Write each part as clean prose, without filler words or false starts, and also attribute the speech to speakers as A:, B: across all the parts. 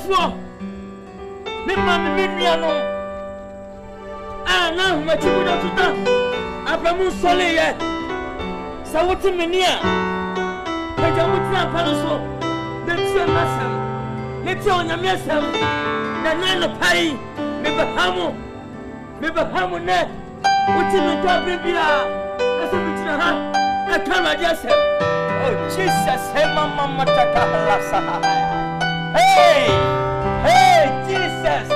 A: for me, mamma, Miniano. Ah, now, my children, Abramu Soleil. So, what's in Minia? I don't want to Palaso. Let's say, Massam. Let's say, on your messam. The Nana Pai, maybe Hamu net. What's in the top, baby? That's a bit of her. I can't just have. Oh, Jesus, hey, Mamma Takahasa. Hey, Jesus.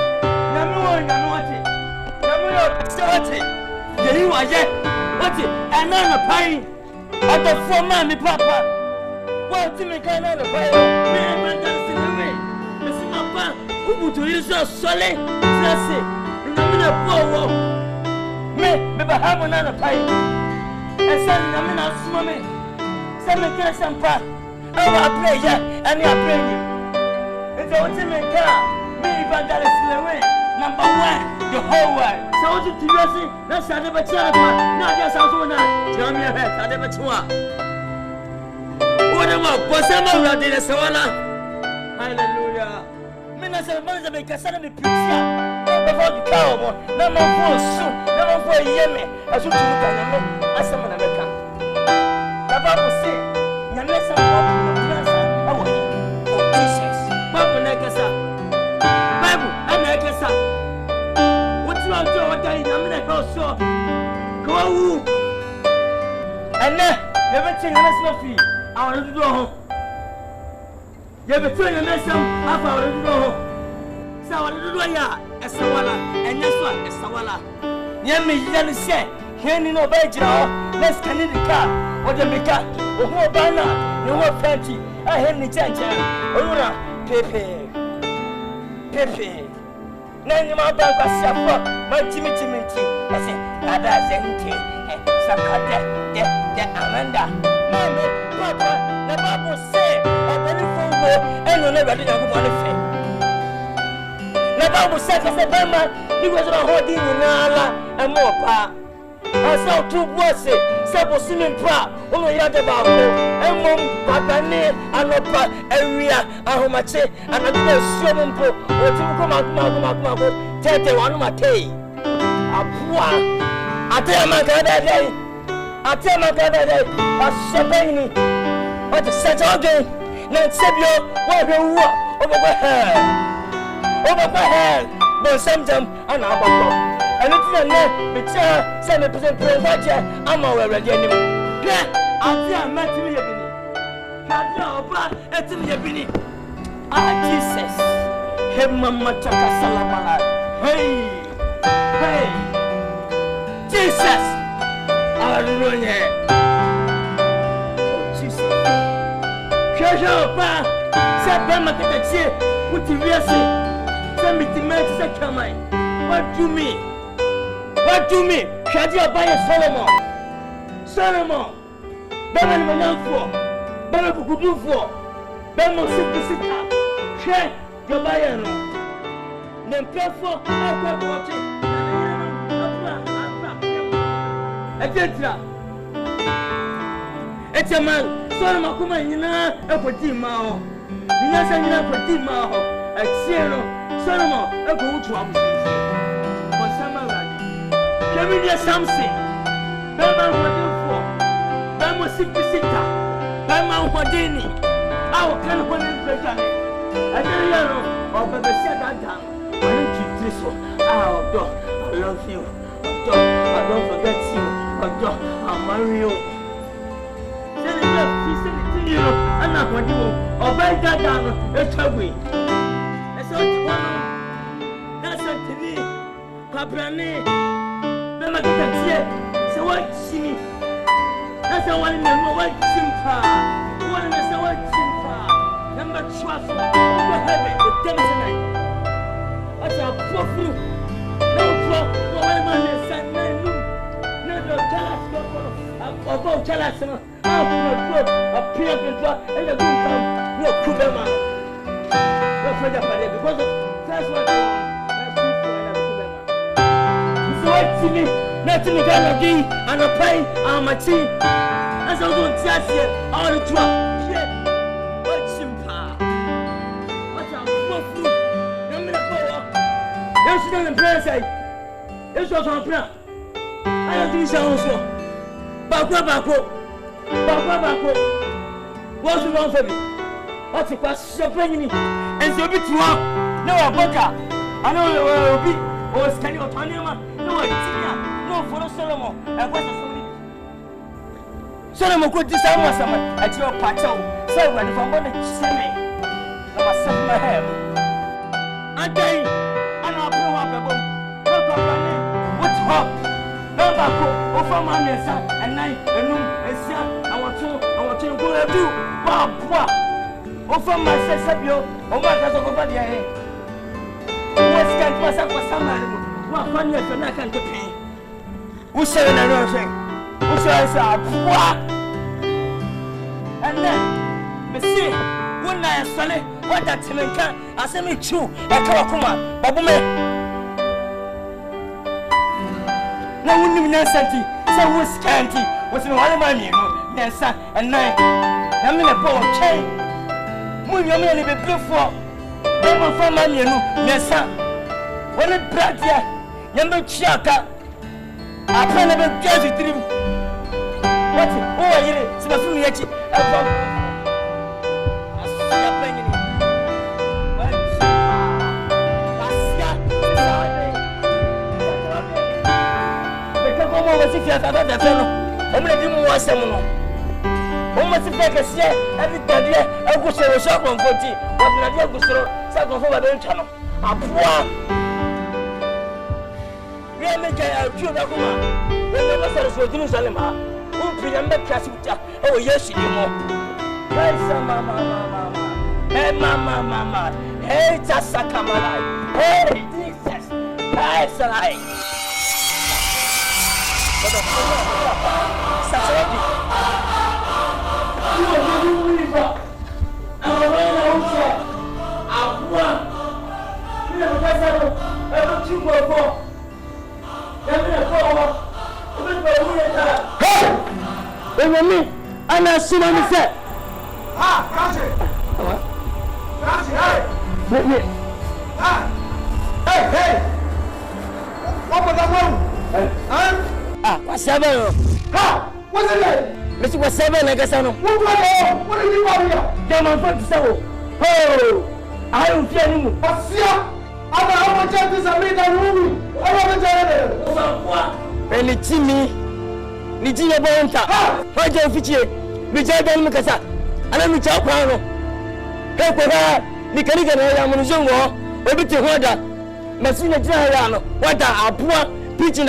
A: Namu, you are yet. What's it? And Nana Pai. I got 4 mammy, Papa. What do you make another fire? Man, dancing away. Missing my pa, who would you use your solid? Sassy, and I'm in a power. Me, have another pie. And send them in our swimming. Send me gas and pa. Oh, I play ya, and I play you. It's a ultimate car. Me, dancing away. Number 1, the whole world. So, what did you see? That's a never tell about. Not just as one. Tell me ahead, I never tell. What's up, Radina Sawana? Hallelujah. Minister, Mother, make a son of me, Pizza. Before the cow, no more for soon, no more for a year. As you can know, as some American. The Bible says, Yanessa, oh, Jesus. Bible, Nakasa. Bible, and Nakasa. What's wrong to what I am in a house? Go. And then, everything has no fee. I want to go home. You have a train and some half hour to go home. So I want to do ya, a Sawala, and yes, one, a Sawala. Yammy, Yanni said, Henny no Bajao, let's can in the car, or the Mika, or more banner, no more fancy. I Henny Chacha, Ora, Pepe. Nanny, my bank was Safa, my Timmy. I say, Ada Zenti, Sakata, Amanda. Papa, the Bible says, "I'm very full, and you're never going to go on a fair." The Bible says, "I said, man, he was not holding in Allah and more pa." I saw 2 voices, several swimming pra, only other about and mom, Papa, and Opa, area, and Homache, and I did a swimming pool, or to come out, tell the one of my tea. A poor, I tell my God that day. I tell my God that day, I said, but the set again, not Sabio, where you walk over my head, but sometimes I'm out. And it's a net, but 7% per budget, I'm already anymore. I'll tell my to me a minute. Can't know about it to me a minute. Ah, Jesus, hey, Mamma Chaka Salamala. Hey, Jesus. Hallelujah. Jesus. Kajapa. Sabama Katachi. What you say? Send me to Manchester Kamai. What do you mean? Kadia by Solomon. Bama Manafo. Bama Kudufo. Bama Sita. Check your bayano. Then pay for aqua watching. It's a man, Solomon Kuma, you know, a pretty mao. You know, a pretty mao. A zero, Solomon, a good trouble. For some already. Give me something. Bama, what you for? Bama, 66. Bama, what Dini. Our kind of one is better. I don't know, or Baba said that down. Why don't you do so? Our dog, I love you. I don't forget you. I'll marry you. Send it up, she said it to you. I'm not going to obey that down. It's her way. That's all you want. That's what to me. Paprane. Then I get a tear. So what she me? That's all I know. What simple. What is the word simple? Number 12. Over heaven. The devil's night. That's our poor fruit. No floor. What am I saying? Go tell us, I'm a peanut and drop, and a good come. No, Kubema. Don't forget about it because that's what I want. So, what's me? Nothing is going to be, and a pay, and my tea. As I don't just yet, all the drop. What's simple? What's our food? Nancy and Press. It's was on plan. I don't think so. Bako. What's wrong for me? What's the question? And so be too long. No, Boca. I know you will be. Or scanning of Tanyama. No, no, for Solomon. And what's the Solomon could disarm someone at your patrol. So when from one send me, I must set my hair. I'm dying, and I'll blow up a boat. No problem. What's up? No back over my mess and night, and noon, and sun. I want to go and do. Wow, over my Sabio, or my cousin over the head. What's can't pass up for some animal? What fun you can not pay? Who said another thing? Who says, what? And then, Monsieur, when I saw it, what that Timenka, I sent me true, a Kawakuma, Babume. No one knew Nancy, so was scanty, was in one of my Nancy, and night. I'm in a ball chain. When you're merely be blue for, never for my Nancy. When it brought you, you're not Chaka. I can't ever get it through. What? Oh, I hear it. It's my food. I see a penny. If you have a fellow, I'm going to do more seminar. Almost if I can see every day, I wish I was shot on 40. But not yet, second for the channel. I'm poor. We are making a few of them. We never said for Jerusalem. Who remember Casita? Oh, yes, you know. Hey, Mama. Hey, Mama. Hey, Tassakamala. Hey, Jesus. Hey, Sarai. What's happening? Ha! What's it like? Mr. Was 7 like a son. What are you doing here? Come on, so. Oh! I don't fear him. What's here? I'm a chance to meet a room. I want to tell you. And it's me. Nijia Bonta. Why don't you feature? Vijay Mukasa. I don't know Chapano. Pepper, Nicolica, and Munzongo. Everything order. Messina Jayano. What are poor preaching? I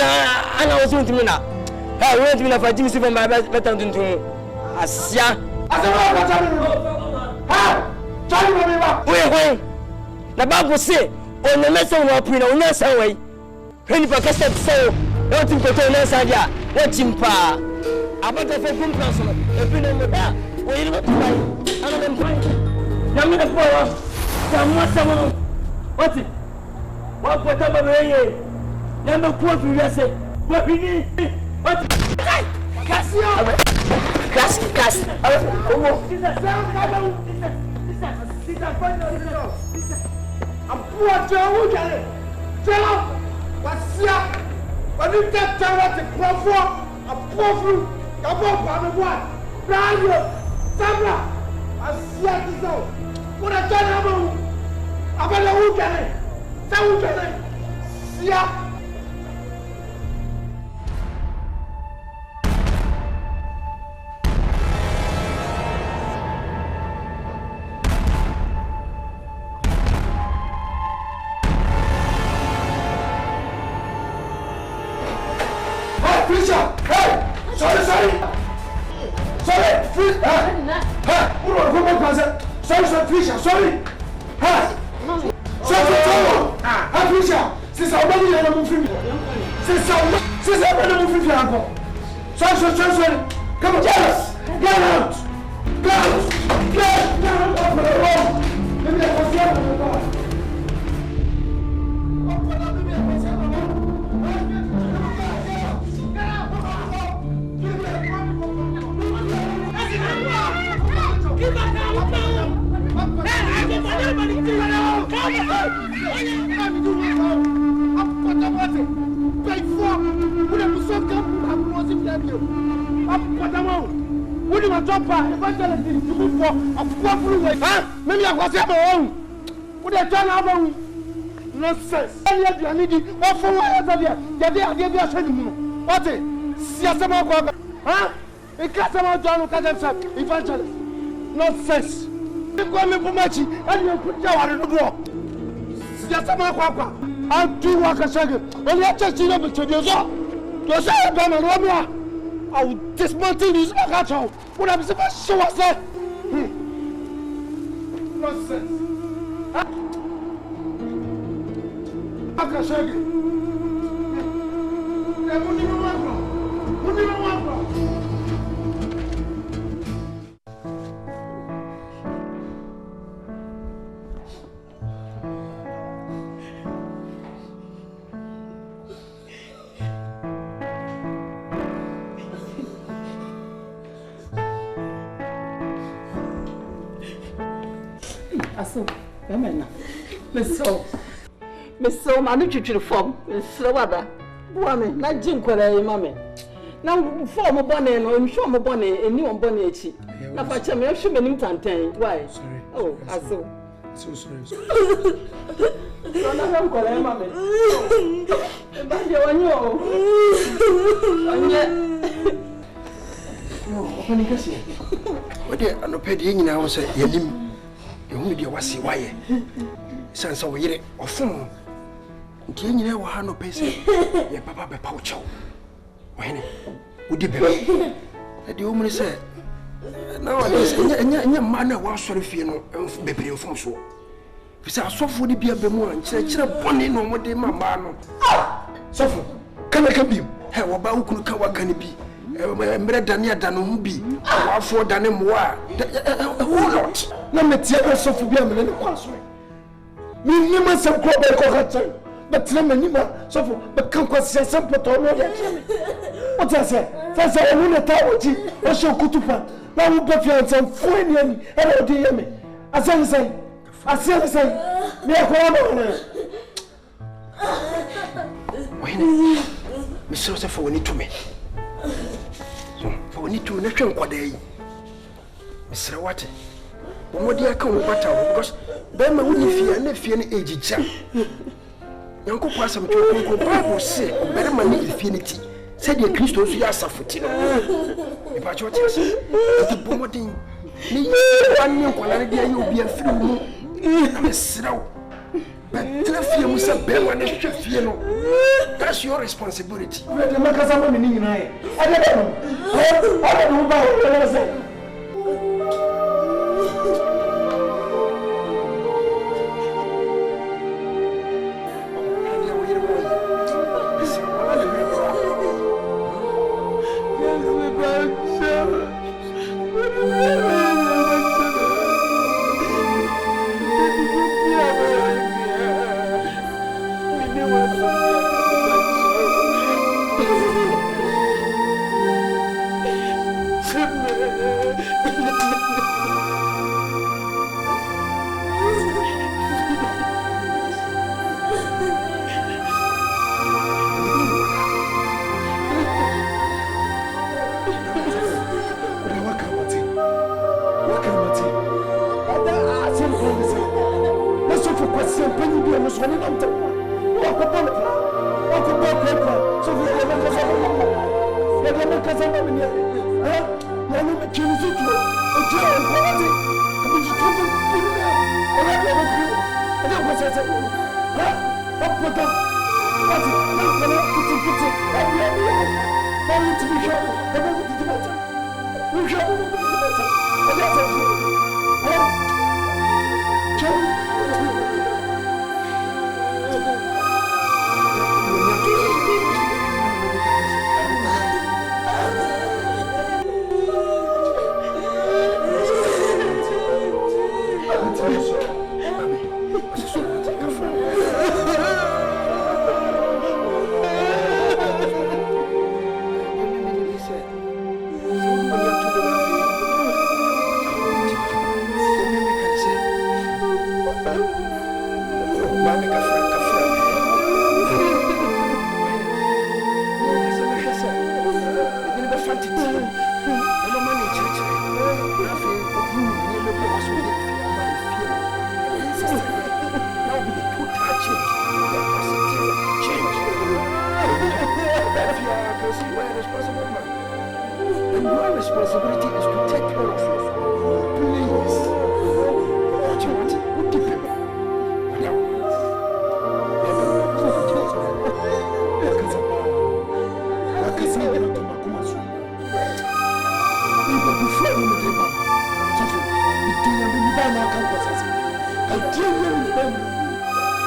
A: was going to me now. I went to for Jimmy from my better than to Asia. Wait. The Bible say, on the lesson of Pino, no way. When you forget so, don't think to Nasaja, watching pa. About the 15 person, a pin on the back. Wait, you look like another point. Young the poor, someone. What's it? What put up a way? Number 4 for you say, what we need. What? Cassio! Cass! I'm poor Joe. Tell what's up? When you get down to Crawford, a poor fruit, a bomb on the one. Brand Sabra, I see it so. What a general. I'm going to look at it. So, see ya. Sorry. Come on, jealous. Get out.
B: so come I'm was in you. Up what I'm on. What do you want to drop by? If I tell you to move for a 4 way, huh? Maybe I was ever home. Would I turn out? Nonsense. I need it. What for? What is Siasama? Huh? A customer John Cadence, evangelist. Nonsense. You call me for much and you put your hand on the door. Siasama, I'll do work a second. When you just see them to your job, to say a gun and Romeo, I will dismantle this catch-all. What I'm supposed to show us that. Nonsense. Akashagi.
C: Aso, bemena. Meso ma no twitwiri fom. Mesre wada. Bua me na jinkwara yi ma me. Na fom bone no, nhwo mo bone, eni won bone echi. Na fa che me hwe menim tantan. Why?
B: Sorry.
C: Oh, Aso.
B: So sorry.
C: So na ham kwara yi ma me. Ba je wanyo. Anye.
B: No, opani kasi. Wode anopedi nyina wo se yanim. Ehunu de wase waye. Sansa wo yire ofum. Nti nyina wo ha no pese. Ye papa be pa wo chew. Wahene. Udi be. E de omuni se na wa de enya ma na wa sori fie no bebre mfom so. Fisa asofo de bia be mu an kire bone no mo de mama no. Sofo. Kana ka bi. He wo ba ukunu ka wa kan bi. Mre dani adano hu bi. Wa fo dani mo a. Who not? Na metie sofo bia me ne kwaso. Me ma sem ko be ko ka but na mani ma sofo be kan ko se sem poto no ya cheme. What I say? Say onu na tawoji o sho kutupa. Na wo be fiansam fo ani ani e na odi yeme. Asem say me akwa na wona. Wahine. Me so se fo woni to me. So fo woni to na hwe nkwada yi. Misra wate. Omodi aka wo bata wo because be ma woni fie na fie ne ejija. Yanko kwa asam to ko Bible say be ma ne fie ne ti. Say the Christo so ya safuti no. E ba cho ti ase. Ti bomodin. Ni wan ne kwala ne dia ye obi afiri mu. Misra wo. But fie mu say be ma ne hwe fie no. That's your responsibility. The makasama me ni na e. Ade be no. Ade no ba wo say.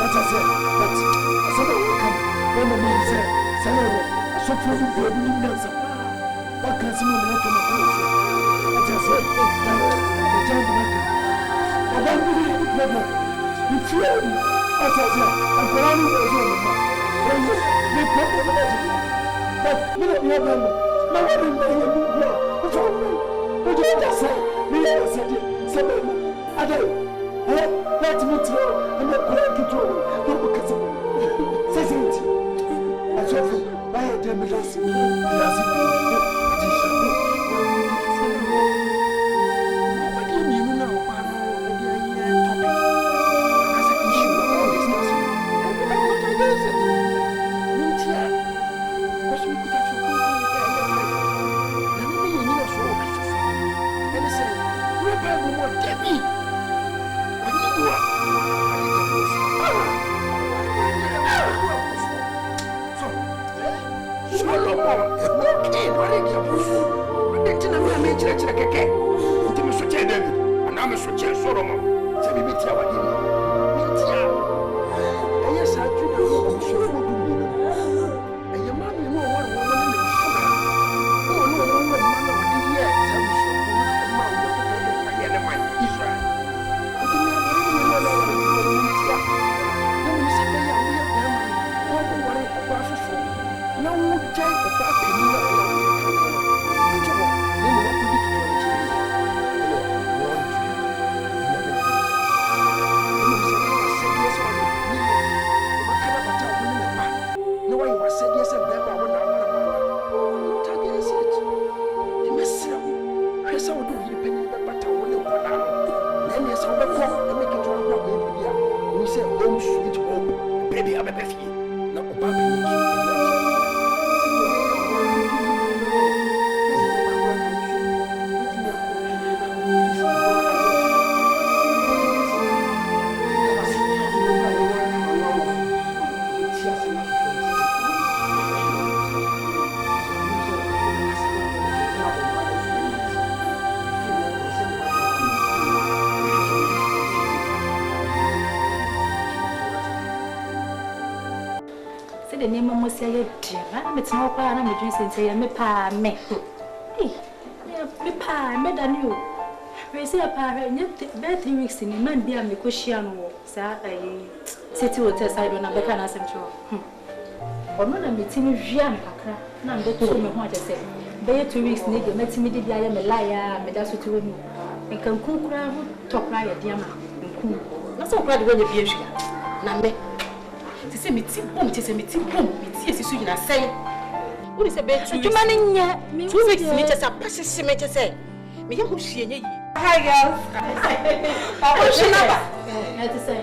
B: just said, but I said, when the man said, so for you, you didn't answer. What can someone make on the phone? I just said, the gentleman. I don't really have a problem. You feel me? I said, I'm going to go to the problem. But you don't have them. My wedding day, you know, what's wrong? What did you just say? Me, I said, I don't. Let me tell I'm not going to control. Don't because of me. Say it. I said, why are they me?
D: The name of Monsieur Dear, it's no plan. I'm a drink and say, I'm a pa me. Me pa, me than you. We say a pa, and yet, bad 3 weeks in a man be a Mikusian war, sir. I city will test I don't have a can as I'm or not a meeting with Jean Pacra. None but to me what I say. Bear 2 weeks, nigga, met me, I am a liar, but that's what you me. And can cook talk right at Yama. Not so glad when you be a to say me team boom, to say me team boom, me see you say. What is a bed to you manning 2 weeks, me just a passage cemetery say. Me young she and ye. Hi, girls. I wish you never. Let us say.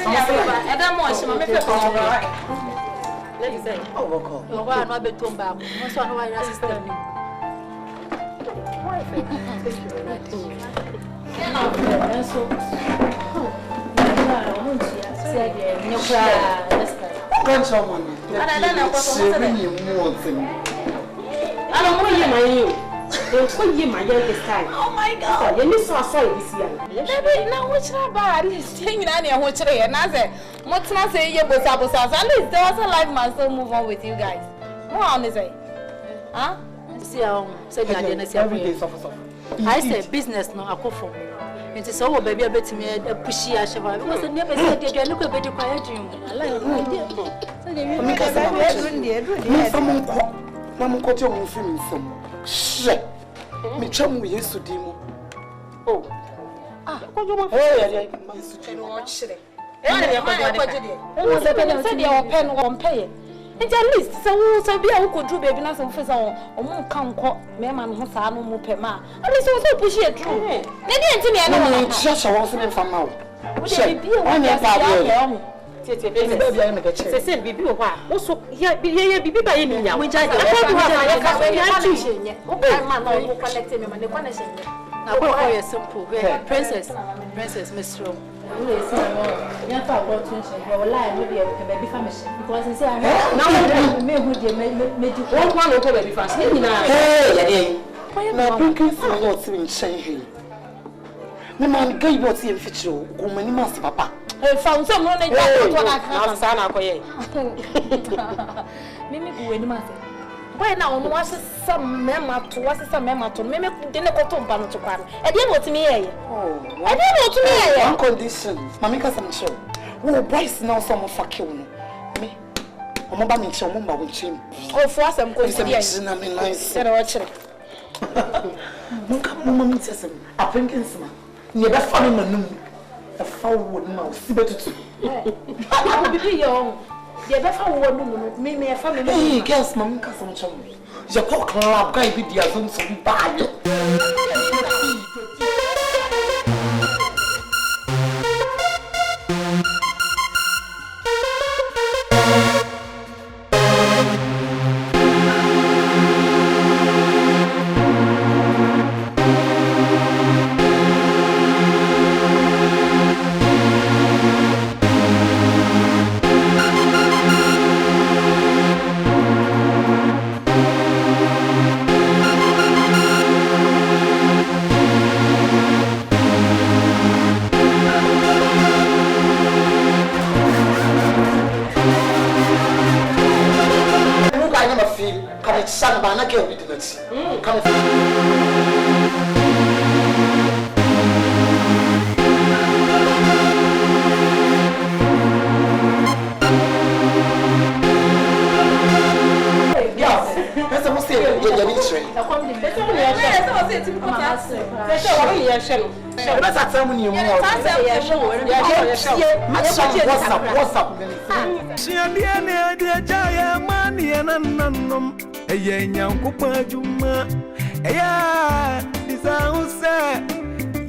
D: I don't want to make it all right. Let me say. Oh, why not be turned back? What's one why your sister? And so. Oh my God! You miss us all this year. Baby, now which about at least hanging on your watch and I said, what's not saying you was at least there was a life man still move on with you guys. What on is it? Huh? See, said every day. I said business no, I go for me. It is all baby, I bet me a pushy ashava because I never said you look a bit quiet dream. I like
B: Mamma got your own film from shit. Me chum we used to demo. Oh, what you want? Hey, I used to watch it. Said your pen won't pay. And at least so be a good baby, not some face on can't call me, man, who's a no more pema. At least also push it through. They didn't tell me I know just a wasn't from out. Say, baby, what? Also, yeah, be by me. Which I collecting them and the connection. Now, what are simple? Princess, Miss Rome. Yeah, for attention, your life will be a baby family because it's a now me who made you one local baby fast. Hey, now, drinking for not in Shanghai.
E: Me man guy bot him feature go mani mas papa.
C: Found some no na
E: to na sana akoye.
D: Mimi go eni ma se. Boy na onu wa some mema to me de ne ko to mpa no to kwa. E de no timi yeye.
E: Oh.
D: E de no timi yeye.
E: One condition. Mami ka some show. Wo boys now some for kill no. Me. Omo ba me show mo ba won chim.
D: Oh for asem ko
E: Say
D: dey.
E: na me nice.
D: Say na watch.
E: Nunca mama tsem. Apenken sma. Nye be fa me manum. E fa wo no ma si betutu.
D: I will be young. Ye be fa wo no me me fa me.
E: Hey, girls, mama ka some chum. Je ko club guy bi dia so so bi bad. Sang bana ke obi dinati. Come. Essa você é mentira.
C: Tá como de pessoa mulher. Essa você tipo como assim. Deixa eu ir a chelo.
E: Ela tá tão nenhum. WhatsApp.
A: Siania de jaya mania nannom. Eye nyankopa juma. Eya disa unse.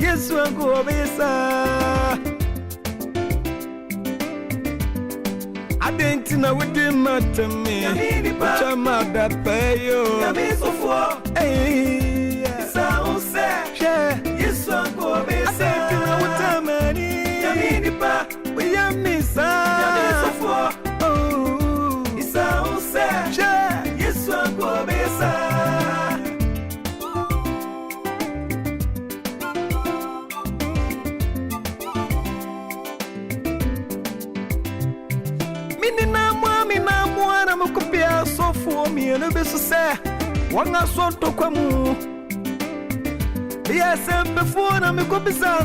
A: Yesu anko besa. Adentina wudi matame. Chama da payo. Yamisofo. Ey disa unse. Yesu anko besa. Adentina wutamani. Yaminipa. Yamisa. Yamisofo. Isa unse. Yesu anko besa. Minamwa na mukupia sofu mienu besu se wanga sonto kwa mu. Yes, before na mikupisa